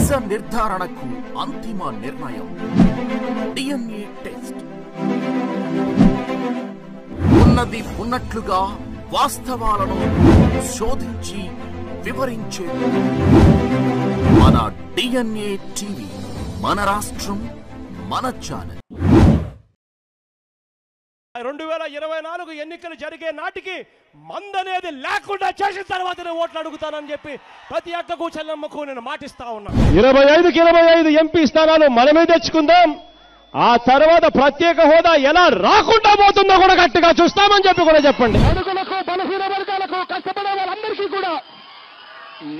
నిజ నిర్ధారణకు అంతిమ నిర్ణయం DNA టెస్ట్. ఉన్నది ఉన్నట్లుగా వాస్తవాలను శోధించి వివరించే మన DNA టీవీ, మన రాష్ట్రం, మన ఛానల్. 2024 ఎన్నికలు జరిగే నాటికి మందనేది లేకుండా చేసిన తర్వాతనే ఓట్లు అడుగుతానని చెప్పి ప్రతి అక్కకు చెల్లమ్మకు నేను మాటిస్తా ఉన్నా. 25కి 25 ఎంపీ స్థానాలు మనమే తెచ్చుకుందాం. ఆ తర్వాత ప్రత్యేక హోదా ఎలా రాకుండా పోతుందో కూడా గట్టిగా చూస్తామని చెప్పి కూడా చెప్పండి. అడుగులకు బలహీన వర్గాలకు కష్టపడే వాళ్ళందరికీ కూడా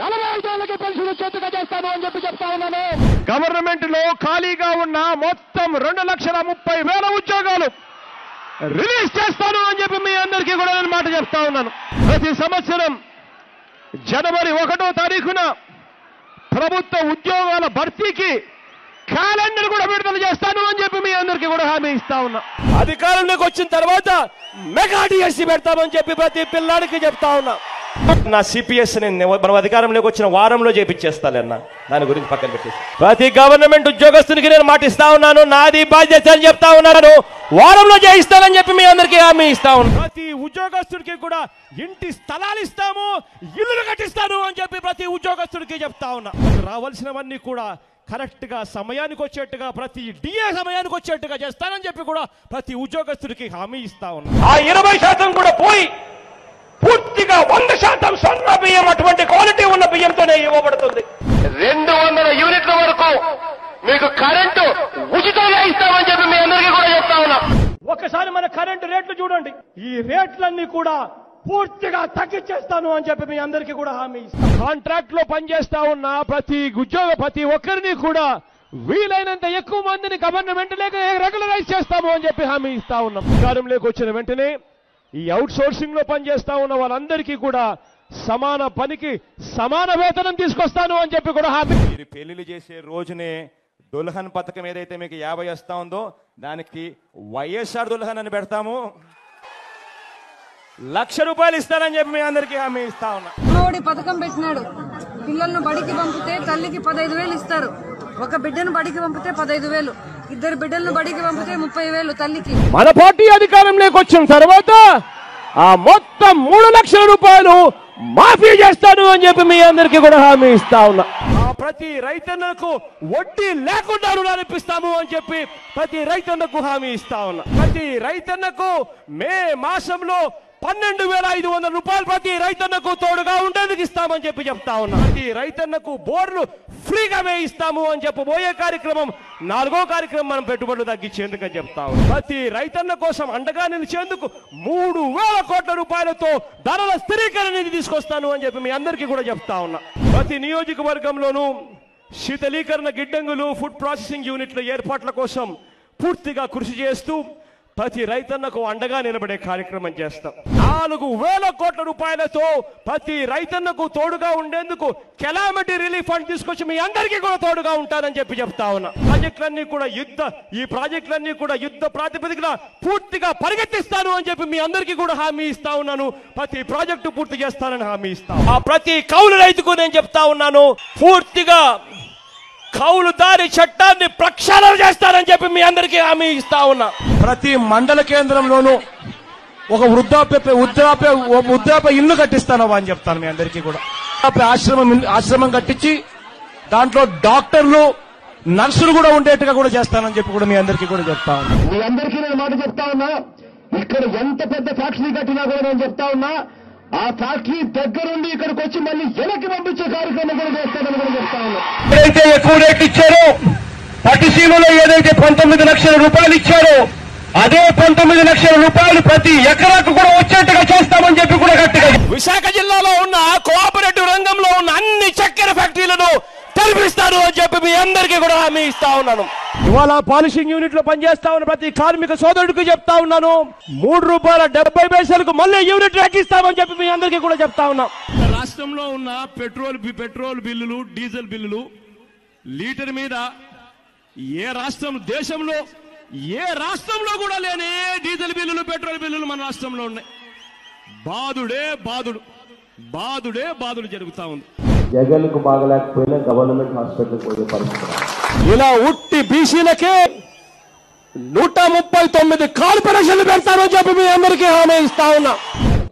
45 ఏళ్ళకి పెన్షన్ చేతుగా చేస్తాను అని చెప్పి చెప్తా ఉన్నాను. గవర్నమెంట్ లో ఖాళీగా ఉన్న మొత్తం 2,30,000 ఉద్యోగాలు రిలీజ్ చేస్తాను అని చెప్పి మీ అందరికీ కూడా నేను మాట చెప్తా ఉన్నాను. ప్రతి సంవత్సరం జనవరి 1వ తారీఖున ప్రభుత్వ ఉద్యోగాల భర్తీకి క్యాలెండర్ కూడా విడుదల చేస్తాను అని చెప్పి మీ అందరికీ కూడా హామీ ఇస్తా ఉన్నా. అధికారంలోకి వచ్చిన తర్వాత మెగా డిఎస్సీ పెడతామని చెప్పి ప్రతి పిల్లాడికి చెప్తా ఉన్నా. నా సిపిఎస్ నేను మనం అధికారంలోకి వచ్చిన వారంలో చేపించేస్తానన్నా, దాని గురించి పక్కన పెట్టేసి ప్రతి గవర్నమెంట్ ఉద్యోగస్తునికి నేను మాటిస్తా ఉన్నాను. నాది బాధ్యత అని చెప్తా ఉన్నాను. వారంలో చేయిస్తానని చెప్పి మీ అందరికీ హామీ ఇస్తా ఉన్నాను. ప్రతి ఉద్యోగస్తుడికి కూడా ఇంటి స్థలాలు ఇస్తాము, ఇల్లులు కట్టిస్తాను అని చెప్పి ప్రతి ఉద్యోగస్తుడికి చెప్తా ఉన్నా. రావాల్సినవన్నీ కూడా కరెక్ట్ గా సమయానికి వచ్చేట్టుగా, ప్రతి డిఏ సమయానికి వచ్చేట్టుగా చేస్తానని చెప్పి కూడా ప్రతి ఉద్యోగస్తుడికి హామీ ఇస్తా ఉన్నా. ఆ 20% కూడా పోయి పూర్తిగా 100% స్వర్ణ బియ్యం, అటువంటి క్వాలిటీ ఉన్న బియ్యంతోనే ఇవ్వబడుతుంది. 200 యూనిట్ల వరకు మీకు కరెంటు ఉచితంగా ఇస్తామని చెప్పి మీ అందరికీ కూడా చెప్తా ఉన్నా. ఒకసారి మన కరెంటు రేట్లు చూడండి. ఈ రేట్లన్నీ కూడా పూర్తిగా తగ్గించేస్తాను అని చెప్పి మీ అందరికీ కూడా హామీ ఇస్తాను. కాంట్రాక్ట్ లో పనిచేస్తా ఉన్న ప్రతి ఒక్కరిని కూడా వీలైనంత ఎక్కువ మందిని గవర్నమెంట్ లేక రెగ్యులరైజ్ చేస్తాము అని చెప్పి హామీ ఇస్తా ఉన్నాం. అధికారంలోకి వచ్చిన వెంటనే ఈ అవుట్ సోర్సింగ్ లో పనిచేస్తా ఉన్న వాళ్ళందరికీ కూడా సమాన పనికి సమాన వేతనం తీసుకొస్తాను అని చెప్పి కూడా హామీ. మీరు పెళ్లిళ్ళు చేసే రోజునే దుల్హన్ పథకం ఏదైతే మీకు 50 వస్తా ఉందో దానికి వైఎస్ఆర్ దుల్హన్ అని పెడతాము. ₹1,00,000 ఇస్తానని చెప్పి మీ అందరికీ హామీ ఇస్తా ఉన్నా. మోడీ పథకం పెట్టినాడు. పిల్లలను బడికి పంపితే తల్లికి 15,000 ఇస్తారు. ఒక బిడ్డను బడికి పంపితే 15,000, 2 బిడ్డలను బడికి పంపితే 30,000 తల్లికి. మన పార్టీ అధికారంలోకి వచ్చిన తర్వాత ఆ మొత్తం ₹3,00,000 మాఫీ చేస్తాను అని చెప్పి మీ అందరికీ కూడా హామీ ఇస్తా ఉన్నా. ప్రతి రైతన్నకు వడ్డీ లేకుండా రుణాలు ఇప్పిస్తాము అని చెప్పి ప్రతి రైతన్నకు హామీ ఇస్తా ఉన్నా. ప్రతి రైతన్నకు మే మాసంలో ₹12,500 ప్రతి రైతన్నకు తోడుగా ఉండేందుకు ఇస్తామని చెప్పి చెప్తా ఉన్నా. ప్రతి రైతన్నకు బోర్లు ఫ్రీగా వేయిస్తాము అని చెప్పబోయే కార్యక్రమం 4వ కార్యక్రమం మనం పెట్టుబడులు తగ్గించేందుకు అని చెప్తా ఉన్నాం. ప్రతి రైతన్న కోసం అండగా నిలిచేందుకు ₹3,000 కోట్లతో ధరల స్థిరీకరణ నిధి తీసుకొస్తాను అని చెప్పి మీ అందరికీ కూడా చెప్తా ఉన్నా. ప్రతి నియోజకవర్గంలోనూ శీతలీకరణ గిడ్డంగులు, ఫుడ్ ప్రాసెసింగ్ యూనిట్ల ఏర్పాట్ల కోసం పూర్తిగా కృషి చేస్తూ ప్రతి రైతన్నకు అండగా నిలబడే కార్యక్రమం చేస్తాం. ₹4,000 కోట్లతో ప్రతి రైతన్నకు తోడుగా ఉండేందుకు కెలామిటీ రిలీఫ్ ఫండ్ తీసుకొచ్చి మీ అందరికీ కూడా తోడుగా ఉంటానని చెప్పి చెప్తా ఉన్నా. ఈ ప్రాజెక్టులన్నీ కూడా యుద్ధ ప్రాతిపదికన పూర్తిగా పరిగెత్తిస్తాను అని చెప్పి మీ అందరికీ కూడా హామీ ఇస్తా ఉన్నాను. ప్రతి ప్రాజెక్టు పూర్తి చేస్తానని హామీ ఇస్తాను. ఆ ప్రతి కౌలు రైతుకు నేను చెప్తా ఉన్నాను, పూర్తిగా కౌలుదారి చట్టాన్ని ప్రక్షాళన చేస్తానని చెప్పి మీ అందరికీ హామీ ఇస్తా ఉన్నా. ప్రతి మండల కేంద్రంలోనూ ఒక వృద్ధాప్య ఇల్లు కట్టిస్తాను అని చెప్తాను మీ అందరికీ కూడా. ఆశ్రమం కట్టించి దాంట్లో డాక్టర్లు, నర్సులు కూడా ఉండేట్టుగా కూడా చేస్తానని చెప్పి కూడా మీ అందరికీ కూడా చెప్తా ఉన్నా. మీ అందరికీ నేను మాట చెప్తా ఉన్నా, ఇక్కడ ఎంత పెద్ద ఫ్యాక్టరీ కట్టినా కూడా నేను చెప్తా ఉన్నా, ఆ ఫ్యాక్టరీ దగ్గరుండి ఇక్కడికి వచ్చి మళ్ళీ వెనక్కి పంపించే కార్యక్రమం కూడా చేస్తానని కూడా చెప్తా ఉన్నా. ఏదైతే ఎక్కువ రేట్ ఇచ్చారో, పట్టిసీమలో ఏదైతే ₹19,00,000 ఇచ్చారో అదే ₹19,00,000 ప్రతి ఎకరాకు కూడా వచ్చేట్టుగా చేస్తామని చెప్పి కూడా గట్టిగా. విశాఖ జిల్లాలో ఉన్న కోఆపరేటివ్ రంగంలో ఉన్న అన్ని చక్కెర ఫ్యాక్టరీలను తెరిపిస్తాను అని చెప్పి మీ అందరికీ కూడా హామీ ఇస్తా ఉన్నాను. ఇవాళ పాలిషింగ్ యూనిట్ లో పనిచేస్తా ఉన్న ప్రతి కార్మిక సోదరుడికి చెప్తా ఉన్నాను, ₹3.70 మళ్ళీ యూనిట్ ఎక్కిస్తామని చెప్పి మీ అందరికీ కూడా చెప్తా ఉన్నాం. రాష్ట్రంలో ఉన్న పెట్రోల్ బిల్లులు, డీజిల్ బిల్లులు లీటర్ మీద ఏ రాష్ట్రంలో కూడా లేని డీజిల్ బిల్లులు, పెట్రోల్ బిల్లులు మన రాష్ట్రంలో ఉన్నాయి. బాధుడే బాధుడు జరుగుతా ఉంది. జగన్కు బాగలేకపోయినా గవర్నమెంట్ హాస్పిటల్కి పోయే పరిస్థితి. ఇలా ఉట్టి బీసీలకే 139 కార్పొరేషన్లు పెడతారని చెప్పి మీ అందరికీ హామీ ఇస్తా ఉన్నా.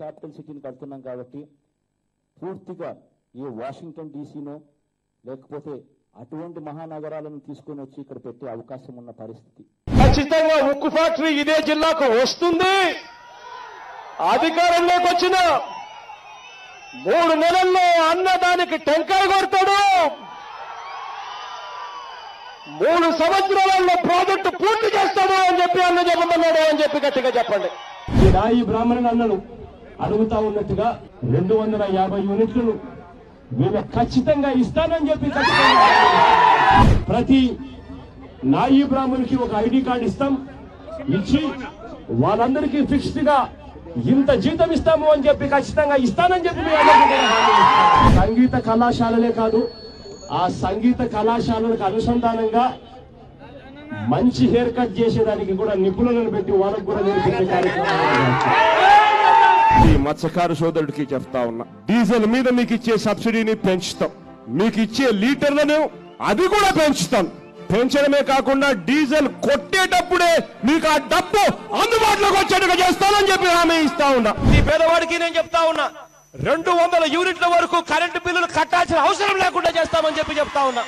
క్యాపిటల్ సిటీని కడుతున్నాం కాబట్టి పూర్తిగా ఈ వాషింగ్టన్ డీసీనో లేకపోతే అటువంటి మహానగరాలను తీసుకొని వచ్చి ఇక్కడ పెట్టే అవకాశం ఉన్న పరిస్థితి. ఖచ్చితంగా ఉక్కు ఫ్యాక్టరీ ఇదే జిల్లాకు వస్తుంది. అధికారంలోకి వచ్చిన 3 నెలల్లో అన్నదానికి టెంకాయ కొడతాడు. 3 సంవత్సరాలలో ప్రాజెక్టు పూర్తి చేస్తాడు అని చెప్పి అన్న చెప్పమన్నాడు అని చెప్పి గట్టిగా చెప్పండి. ఈ బ్రాహ్మణులు అన్నలు అడుగుతా ఉన్నట్టుగా 250 యూనిట్లను వీళ్ళు ఖచ్చితంగా ఇస్తానని చెప్పి ప్రతి నాయి బ్రాహ్మణులకి ఒక ఐడి కార్డు ఇస్తాం. ఇచ్చి వాళ్ళందరికీ ఫిక్స్డ్ గా ఇంత జీతం ఇస్తాము అని చెప్పి ఖచ్చితంగా ఇస్తానని చెప్పి సంగీత కళాశాలలే కాదు, ఆ సంగీత కళాశాలలకు అనుసంధానంగా మంచి హెయిర్ కట్ చేసేదానికి కూడా నిపుణులను పెట్టి వాళ్ళకు కూడా నేర్పించే కార్యక్రమం. ఈ మత్స్యకారు సోదరుడికి చెప్తా ఉన్నా, డీజిల్ మీద మీకు ఇచ్చే సబ్సిడీని పెంచుతాం, మీకు ఇచ్చే లీటర్లను అది కూడా పెంచుతాం. పెంచడమే కాకుండా డీజిల్ కొట్టేటప్పుడే మీకు ఆ డబ్బు అందుబాటులోకి వచ్చేట్టుగా చేస్తానని చెప్పి హామీ ఇస్తా ఉన్నా. ఈ పేదవాడికి నేను చెప్తా ఉన్నా, 200 యూనిట్ల వరకు కరెంటు బిల్లులు కట్టాల్సిన అవసరం లేకుండా చేస్తామని చెప్పి చెప్తా ఉన్నా.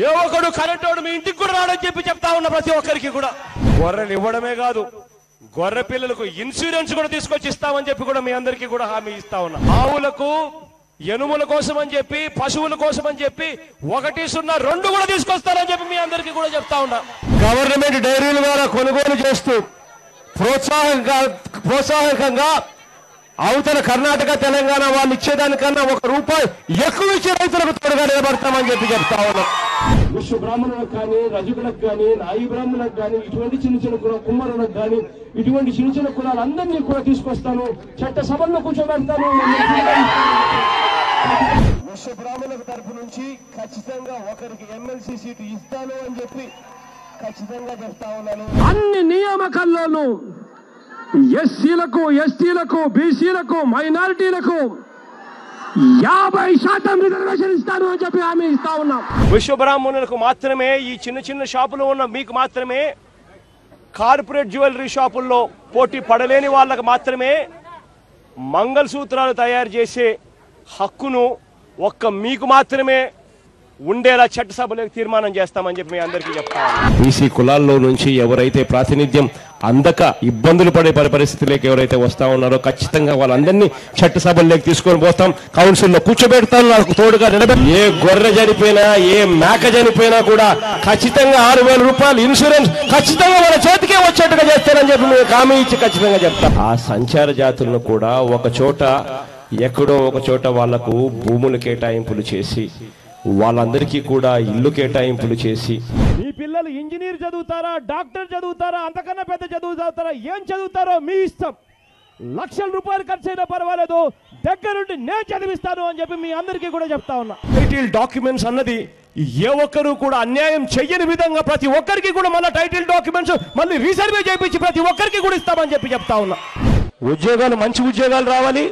ఏ ఒక్కడు కరెంటు వాడు మీ ఇంటికి కూడా రాడని చెప్పి చెప్తా ఉన్నా. ప్రతి ఒక్కరికి కూడా గొర్రెలు ఇవ్వడమే కాదు, గొర్రె పిల్లలకు ఇన్సూరెన్స్ కూడా తీసుకొచ్చి ఇస్తామని చెప్పి కూడా మీ అందరికీ కూడా హామీ ఇస్తా ఉన్నా. ఆవులకు ఎనుముల కోసం అని చెప్పి, పశువుల కోసం అని చెప్పి 102 కూడా తీసుకొస్తారని చెప్పి మీ అందరికీ కూడా చెప్తా ఉన్నా. గవర్నమెంట్ డైరీల ద్వారా కొనుగోలు చేస్తూ ప్రోత్సాహకంగా అవతల కర్ణాటక తెలంగాణ వాళ్ళు ఇచ్చేదానికన్నా ₹1 ఎక్కువ ఇచ్చే రైతులకు తోడుగా నిలబడతామని చెప్పి చెప్తా ఉన్నాం. విశ్వ బ్రాహ్మణులకు కానీ, రజకులకు కానీ, నాయి బ్రాహ్మణులకు కానీ, ఇటువంటి చిన్న చిన్న కుమ్మరులకు కానీ, ఇటువంటి చిన్న చిన్న కులాలందరినీ కూడా తీసుకొస్తాను, చట్ట సభల్లో కూర్చోబెడతాను. విశ్వ బ్రాహ్మణుల తరఫు నుంచి ఖచ్చితంగా ఒకరికి ఎమ్మెల్సీ సీటు ఇస్తాను అని చెప్పి ఖచ్చితంంగా చెప్తా ఉన్నాను. అన్ని నియామకాల్లోనూ ఎస్సీలకు, ఎస్టీలకు, బీసీలకు, మైనారిటీలకు 50% రిజర్వేషన్ ఇస్తాను అని చెప్పి హామీ ఇస్తా ఉన్నాం. విశ్వ బ్రాహ్మణులకు మాత్రమే, ఈ చిన్న చిన్న షాపులో ఉన్న మీకు మాత్రమే, కార్పొరేట్ జ్యువెలరీ షాపుల్లో పోటీ పడలేని వాళ్ళకు మాత్రమే మంగళసూత్రాలు తయారు చేసే హక్కును ఒక్క మీకు మాత్రమే ఉండేలా చట్టసభలోకి తీర్మానం చేస్తామని చెప్పి మీ అందరికీ చెప్తాను. బీసీ కులాల్లో నుంచి ఎవరైతే ప్రాతినిధ్యం అందక ఇబ్బందులు పడే పరిస్థితులకు ఎవరైతే వస్తా ఉన్నారో ఖచ్చితంగా వాళ్ళందరినీ చట్టసభల్లోకి తీసుకొని పోతాం, కౌన్సిల్లో కూర్చోబెడతాం. నాకు తోడుగా నిలబెట్టి ఏ గొర్రె చనిపోయినా, ఏ మేక చనిపోయినా కూడా ఖచ్చితంగా ₹6,000 ఇన్సూరెన్స్ ఖచ్చితంగా వాళ్ళ చేతికే వచ్చేట్టుగా చేస్తానని చెప్పి మీకు హామీ ఇచ్చి ఖచ్చితంగా చెప్తాం. ఆ సంచార జాతులను కూడా ఒక చోట, ఎక్కడో ఒక చోట వాళ్లకు భూములు కేటాయింపులు చేసి, వాళ్ళందరికీ కూడా ఇల్లు కేటాయింపులు చేసి, మీ పిల్లలు ఇంజనీర్ చదువుతారా, డాక్టర్ చదువుతారా, అంతకన్నా పెద్ద చదువు చదువుతారా, ఏం చదువుతారో మీ ఇష్టం, ₹1,00,000 ఖర్చు అయినా పర్వాలేదు, దగ్గరుండి నేను చదివిస్తాను అని చెప్పి మీ అందరికీ కూడా చెప్తా ఉన్నా. టైటిల్ డాక్యుమెంట్స్ అన్నది ఏ ఒక్కరు కూడా అన్యాయం చెయ్యని విధంగా ప్రతి ఒక్కరికి కూడా మళ్ళీ టైటిల్ డాక్యుమెంట్స్ మళ్ళీ రీసర్వే చేయించి ప్రతి ఒక్కరికి కూడా ఇస్తామని చెప్పి చెప్తా ఉన్నా. ఉద్యోగాలు, మంచి ఉద్యోగాలు రావాలి,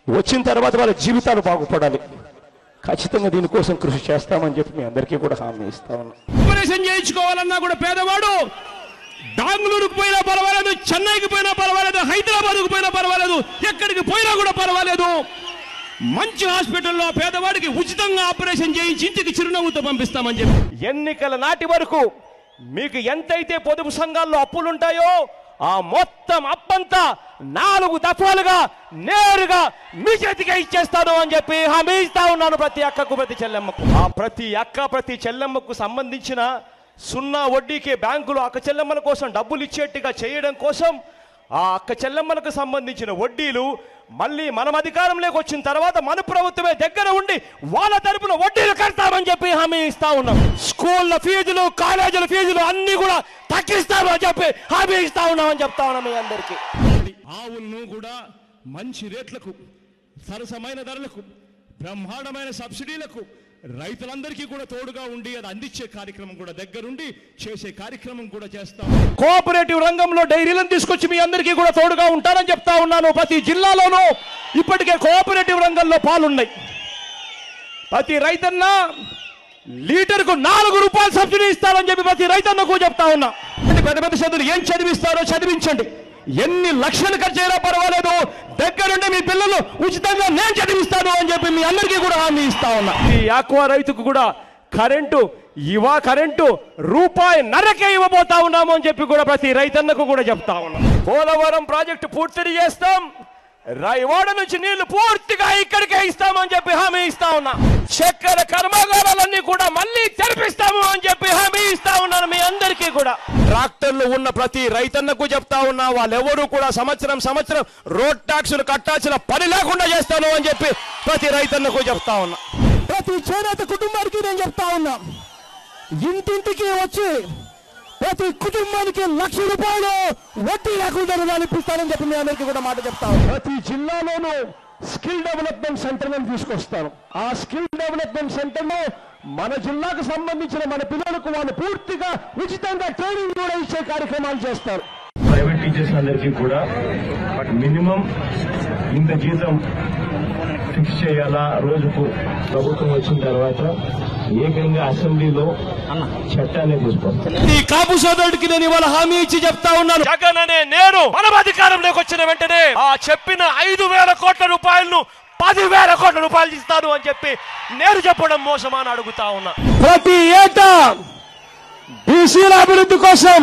వచ్చిన తర్వాత వాళ్ళ జీవితాలు బాగుపడాలి. ఖచ్చితంగా దీనికోసం కృషి చేస్తామని చెప్పి మీ అందరికీ కూడా హామీ ఇస్తా ఉన్నాం. ఆపరేషన్ చేయించుకోవాలన్నా కూడా పేదవాడు బెంగళూరుకు పోయినా పర్వాలేదు, చెన్నైకి పోయినా పర్వాలేదు, హైదరాబాద్కు పోయినా పర్వాలేదు, ఎక్కడికి పోయినా కూడా పర్వాలేదు, మంచి హాస్పిటల్లో పేదవాడికి ఉచితంగా ఆపరేషన్ చేయించి ఇంటికి చిరునవ్వుతో పంపిస్తామని చెప్పి. ఎన్నికల నాటి వరకు మీకు ఎంతైతే పొదుపు సంఘాల్లో అప్పులుంటాయో ఆ మొత్తం అప్పంతా 4 దఫాలుగా నేరుగా మీ చేతికి ఇచ్చేస్తాను అని చెప్పి హామీ ఇస్తా ఉన్నాను. ప్రతి అక్కకు, ప్రతి చెల్లెమ్మకు, ఆ ప్రతి అక్క, ప్రతి చెల్లెమ్మకు సంబంధించిన 0 వడ్డీకే బ్యాంకులు అక్క చెల్లెమ్మల కోసం డబ్బులు ఇచ్చేట్టుగా చేయడం కోసం ఆ అక్క చెల్లెమ్మలకు సంబంధించిన వడ్డీలు మళ్ళీ మనం అధికారంలోకి వచ్చిన తర్వాత మన ప్రభుత్వమే దగ్గర ఉండి వాళ్ళ తరపున వడ్డీలు కడతామని చెప్పి హామీ ఇస్తా ఉన్నాం. స్కూళ్ళ ఫీజులు, కాలేజీల ఫీజులు అన్ని కూడా తగ్గిస్తామని చెప్పి హామీ ఇస్తా ఉన్నామని చెప్తా ఉన్నాం మీ అందరికీ. ఆవులను కూడా మంచి రేట్లకు, సరసమైన ధరలకు, బ్రహ్మాండమైన సబ్సిడీలకు రైతులందరికీ కూడా తోడుగా ఉండి అది అందించే కార్యక్రమం కూడా దగ్గరుండి చేసే కార్యక్రమం కూడా చేస్తాం. కోఆపరేటివ్ రంగంలో డైరీలను తీసుకొచ్చి మీ అందరికీ కూడా తోడుగా ఉంటారని చెప్తా ఉన్నాను. ప్రతి జిల్లాలోనూ ఇప్పటికే కోఆపరేటివ్ రంగంలో పాలున్నాయి. ప్రతి రైతన్న లీటర్కు 4 రూపాయలు సబ్సిడీ ఇస్తారని చెప్పి ప్రతి రైతన్నకు చెప్తా ఉన్నా. పెద్ద పెద్ద చదువులు ఏం చదివిస్తారో చదివించండి, ఎన్ని లక్షలు ఖర్చు అయినా పర్వాలేదు, దగ్గరుండి మీ పిల్లలు ఉచితంగా నేను చదివిస్తాను అని చెప్పి మీ అందరికీ కూడా హామీ ఇస్తా ఉన్నా. ఈ ఆక్వా రైతుకు కూడా కరెంటు ₹1.5 ఇవ్వబోతా ఉన్నాము అని చెప్పి కూడా ప్రతి రైతన్నకు కూడా చెప్తా ఉన్నాం. పోలవరం ప్రాజెక్టు పూర్తి చేస్తాం, రాయవాడ నుంచి నీళ్లు పూర్తిగా ఇక్కడికే ఇస్తామని చెప్పి హామీ ఇస్తా ఉన్నా. చక్కెర కర్మాగారాలన్నీ కూడా మళ్ళీ తెరిపిస్తాము అని చెప్పి హామీ ఇస్తా ఉన్నాను మీ అందరికీ కూడా. ట్రాక్టర్లు ఉన్న ప్రతి రైతన్నకు చెప్తా ఉన్నా, వాళ్ళెవరూ కూడా సంవత్సరం రోడ్ ట్యాక్సులు కట్టాల్సిన పని లేకుండా చేస్తాను అని చెప్పి ప్రతి రైతన్నకు చెప్తా ఉన్నా. ప్రతి చేనేత కుటుంబానికి నేను చెప్తా ఉన్నా, ఇంటింటికి వచ్చి ప్రతి కుటుంబానికి ₹1,00,000 వడ్డీ లేకుండా రుణాలు ఇప్పిస్తానని చెప్పి మీ అందరికీ కూడా మాట చెప్తాను. ప్రతి జిల్లాలోనూ స్కిల్ డెవలప్మెంట్ సెంటర్ తీసుకొస్తాను. ఆ స్కిల్ డెవలప్మెంట్ సెంటర్ లో మన జిల్లాకు సంబంధించిన మన పిల్లలకు వాళ్ళు పూర్తిగా ఉచితంగా ట్రైనింగ్ కూడా ఇచ్చే కార్యక్రమాలు చేస్తారు. ప్రైవేట్ టీచర్స్ అందరికీ కూడా మినిమం ఇంత జీతం ఫిక్స్ చేయాలా రోజుకు. ప్రభుత్వం వచ్చిన తర్వాత ఏకంగా అసెంబ్లీలో చట్టాన్ని తీసుకొస్తాను. ఈ కాపు సోదరుడికి నేను ఇవాళ హామీ ఇచ్చి చెప్తా ఉన్నాను, జగన్ అనే నేను మనం అధికారంలోకి వచ్చిన వెంటనే ఆ చెప్పిన 5,000 కోట్ల రూపాయలను 10,000 కోట్ల రూపాయలు ఇస్తాను అని చెప్పి నేను చెప్పడం మోసమా అని అడుగుతా ఉన్నా. ప్రతి ఏటా బీసీల అభివృద్ధి కోసం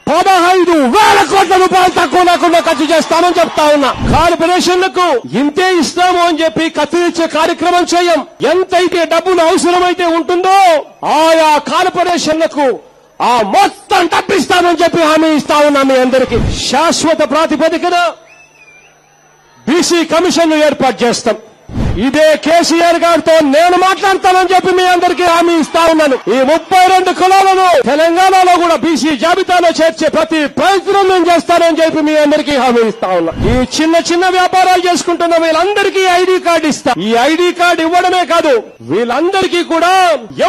15,000 కోట్ల రూపాయలు తక్కువ లేకుండా ఖర్చు చేస్తామని చెప్తా ఉన్నా. కార్పొరేషన్లకు ఇంతే ఇస్తాము అని చెప్పి కత్తిరించే కార్యక్రమం చేయం. ఎంతైతే డబ్బులు అవసరమైతే ఉంటుందో ఆయా కార్పొరేషన్లకు ఆ మొత్తం డబ్బిస్తామని చెప్పి హామీ ఇస్తా ఉన్నా. మీ అందరికీ శాశ్వత ప్రాతిపదికన బీసీ కమిషన్ ఏర్పాటు చేస్తాం. ఇదే కేసీఆర్ గారితో నేను మాట్లాడతానని చెప్పి మీ అందరికీ హామీ ఇస్తా ఉన్నాను. ఈ 32 కులాలను తెలంగాణలో కూడా బీసీ జాబితాలో చేర్చే ప్రతి ప్రయత్నం నేను చేస్తానని చెప్పి మీ అందరికీ హామీ ఇస్తా ఉన్నా. ఈ చిన్న వ్యాపారాలు చేసుకుంటున్న వీళ్ళందరికీ ఐడి కార్డు ఇస్తా. ఈ ఐడి కార్డు ఇవ్వడమే కాదు, వీళ్ళందరికీ కూడా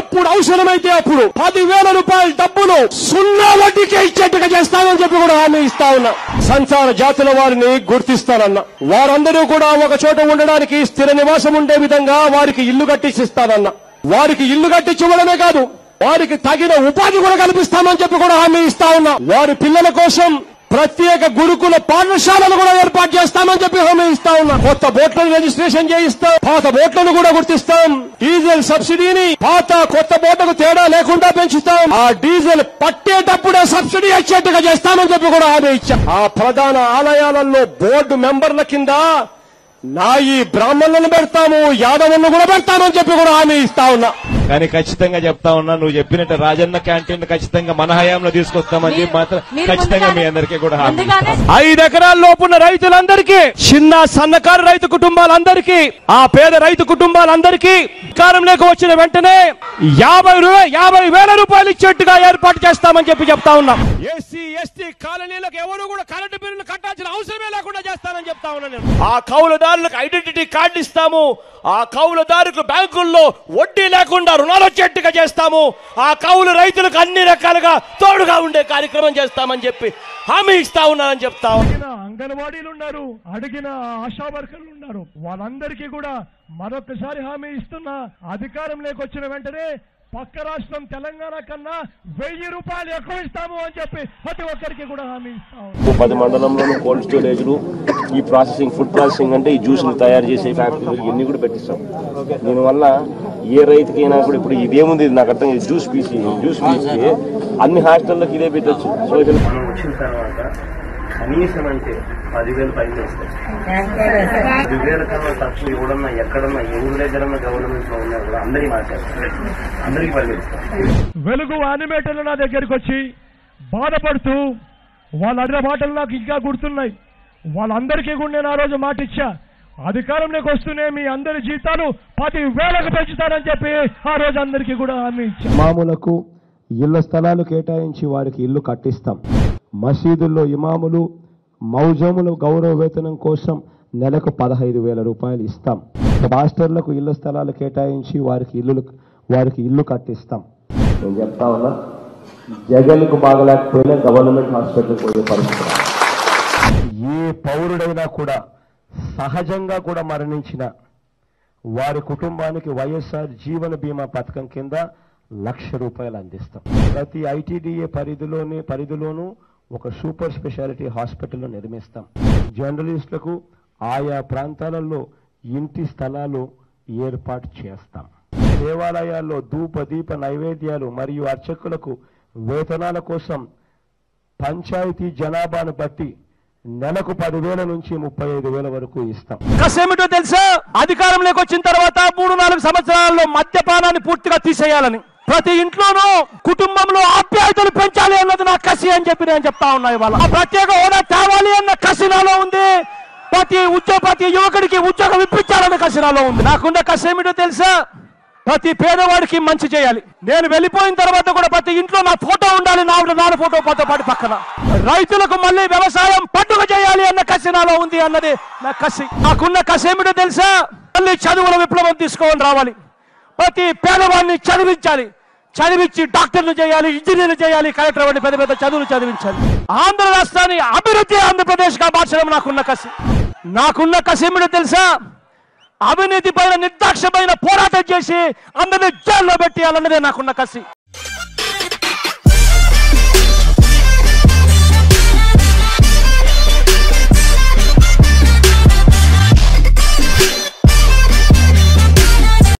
ఎప్పుడు అవసరమైతే అప్పుడు 10,000 రూపాయల డబ్బులు 0 వడ్డీకే ఇచ్చేట్టుగా చేస్తానని చెప్పి కూడా హామీ ఇస్తా ఉన్నా. సంచార జాతుల వారిని గుర్తిస్తానన్నా. వారందరూ కూడా ఒక చోట ఉండడానికి స్థిర నివాసం ఉండే విధంగా వారికి ఇల్లు కట్టిస్తానన్నా. వారికి ఇల్లు కట్టించడమే కాదు, వారికి తగిన ఉపాధి కూడా కల్పిస్తామని చెప్పి కూడా హామీ ఇస్తా ఉన్నా. వారి పిల్లల కోసం ప్రత్యేక గురుకుల పాఠశాలలు కూడా ఏర్పాటు చేస్తామని చెప్పి హామీ ఇస్తా ఉన్నా. కొత్త బోట్లను రిజిస్ట్రేషన్ చేయిస్తాం, పాత బోట్లను కూడా గుర్తిస్తాం. డీజిల్ సబ్సిడీని పాత కొత్త బోట్లకు తేడా లేకుండా పెంచుతాం. ఆ డీజిల్ పట్టేటప్పుడే సబ్సిడీ వచ్చేట్టుగా చేస్తామని చెప్పి కూడా హామీ ఇచ్చాం. ఆ ప్రధాన ఆలయాలలో బోర్డు మెంబర్ల కింద నాయి బ్రాహ్మణులను పెడతాము, యాదవులను కూడా పెడతామని చెప్పి కూడా హామీ ఇస్తా ఉన్నా. కానీ ఖచ్చితంగా చెప్తా ఉన్నా, నువ్వు చెప్పినట్టు రాజన్న క్యాంటీన్ ఖచ్చితంగా మన హయాంలో తీసుకొస్తామని చెప్పి మాత్రం ఖచ్చితంగా మీ అందరికీ కూడా హామీ. 5 ఎకరాల లోపున్న రైతులందరికీ, చిన్న సన్నకారు రైతు కుటుంబాలందరికీ, ఆ పేద రైతు కుటుంబాలందరికీ అధికారంలోకి వచ్చిన వెంటనే 50,000 రూపాయలు ఇచ్చేట్టుగా ఏర్పాటు చేస్తామని చెప్పి చెప్తా ఉన్నాం. ఎస్సీ ఎస్టీ కాలనీలకు ఎవరు కూడా కరెంటు బిల్లులు కట్టాల్సిన అవసరమే లేకుండా చేస్తానని చెప్తా ఉన్నాను. ఆ కౌలుదారులకు ఐడెంటిటీ కార్డు ఇస్తాము. ఆ కౌలుదారులకు బ్యాంకుల్లో వడ్డీ లేకుండా రుణాలు వచ్చేట్టుగా చేస్తాము. ఆ కౌలు రైతులకు అన్ని రకాలుగా తోడుగా ఉండే కార్యక్రమం చేస్తామని చెప్పి హామీ ఇస్తా ఉన్నానని చెప్తా ఉన్నా. అంగన్వాడీలు ఉన్నారు, అడిగిన ఆశా వర్కర్లు ఉన్నారు, వాళ్ళందరికీ కూడా మరొకసారి హామీ ఇస్తున్నా. అధికారంలోకి వచ్చిన వెంటనే పక్క రాష్ట్రం తెలంగాణ కన్నా 1,000 రూపాయలు ఎక్కువ ఇస్తాము అని చెప్పి ప్రతి ఒక్కరికి కూడా హామీ ఇస్తాము. 10 మండలంలోనూ కోల్డ్ స్టోరేజ్లు, ఈ ప్రాసెసింగ్, ఫుడ్ ప్రాసెసింగ్ అంటే ఈ జ్యూస్లు తయారు చేసే ఫ్యాక్టరీలు ఇవన్నీ కూడా పెట్టిస్తాం. దీనివల్ల ఏ రైతుకైనా కూడా ఇప్పుడు ఇదేముంది నాకు అర్థం, జ్యూస్ పీసి అన్ని హాస్టల్లోకి ఇదే పెట్టచ్చు. మనం వచ్చిన తర్వాత కనీసం అంటే 10,000 పైన వస్తాయి. 10,000 కన్నా తక్కువ ఇవ్వడన్నా ఎక్కడన్నా ఏ ఊరి దగ్గరన్నా గవర్నమెంట్ లో ఉన్నా కూడా అందరికీ మాట్లాడతారు, అందరికీ పనిచేస్తారు. వెలుగు యానిమేటర్లు నా దగ్గరికి వచ్చి బాధపడుతూ వాళ్ళ అడిగిన మాటలు నాకు ఇంకా గుర్తున్నాయి. వాళ్ళందరికీ కూడా నేను ఆ రోజు మాట ఇచ్చా, అధికారంలోకి వస్తూనే మీ అందరి జీతాలు 10,000కు పెంచుతానని చెప్పి ఆ రోజు అందరికీ కూడా హామీ ఇచ్చా. ఇమాములకు ఇళ్ల స్థలాలు కేటాయించి వారికి ఇల్లు కట్టిస్తాం. మసీదుల్లో ఇమాములు, మౌజముల గౌరవ వేతనం కోసం నెలకు 15,000 రూపాయలు ఇస్తాం. మాస్టర్లకు ఇళ్ల స్థలాలు కేటాయించి వారికి ఇల్లు కట్టిస్తాం. నేను చెప్తా ఉన్నా, జగన్కు బాగలేకపోయినా గవర్నమెంట్ హాస్పిటల్కి పోయే పరిస్థితి. ఏ పౌరుడైనా కూడా సహజంగా కూడా మరణించిన వారి కుటుంబానికి వైఎస్ఆర్ జీవన బీమా పథకం కింద ₹1,00,000 అందిస్తాం. ప్రతి ఐటీడీఏ పరిధిలోనూ ఒక సూపర్ స్పెషాలిటీ హాస్పిటల్ నిర్మిస్తాం. జర్నలిస్టులకు ఆయా ప్రాంతాలలో ఇంటి స్థలాలు ఏర్పాటు చేస్తాం. దేవాలయాల్లో ధూప దీప నైవేద్యాలు మరియు అర్చకులకు వేతనాల కోసం పంచాయతీ జనాభాను బట్టి నెలకు 10,000 నుంచి 35,000 వరకు ఇస్తాం. కసేమిటో తెలుసా? అధికారంలోకి వచ్చిన తర్వాత 3-4 సంవత్సరాల్లో మద్యపానాన్ని పూర్తిగా తీసేయాలని, ప్రతి ఇంట్లోనూ కుటుంబంలో ఆప్యాయతలు పెంచాలి అన్నది నా కసి అని చెప్పి నేను చెప్తా ఉన్నా. ఇవాళ ఆ ప్రత్యేక హోదా తేవాలి అన్న కసి నాలో ఉంది. ప్రతి యువకుడికి ఉద్యోగం ఇప్పించాలన్న కసి నాలో ఉంది. నాకున్న కసేమిటో తెలుసా? ప్రతి పేదవాడికి మంచి చేయాలి. నేను వెళ్ళిపోయిన తర్వాత కూడా ప్రతి ఇంట్లో నా ఫోటో ఉండాలి, నాన్న ఫోటో పాటు పక్కన. రైతులకు మళ్ళీ వ్యవసాయం పండుగ చేయాలి అన్న కసి నాలో ఉంది అన్నది నా కసి. నాకున్న కసి ఏమిటో తెలుసా? మళ్ళీ చదువుల విప్లవం తీసుకొని రావాలి. ప్రతి పేదవాడిని చదివించి డాక్టర్లు చేయాలి, ఇంజనీర్లు చేయాలి, కలెక్టర్ వంటి పెద్ద పెద్ద చదువులు చదివించాలి. ఆంధ్ర రాష్ట్రాన్ని అభివృద్ధి ఆంధ్రప్రదేశ్గా మార్చడం నాకున్న కసి. నాకున్న కసి ఏమిటో తెలుసా? అవినీతి పైన నిర్దాక్షమైన పోరాటం చేసి అందరినీ జైల్లో పెట్టేయాలన్నదే నాకున్న కసి.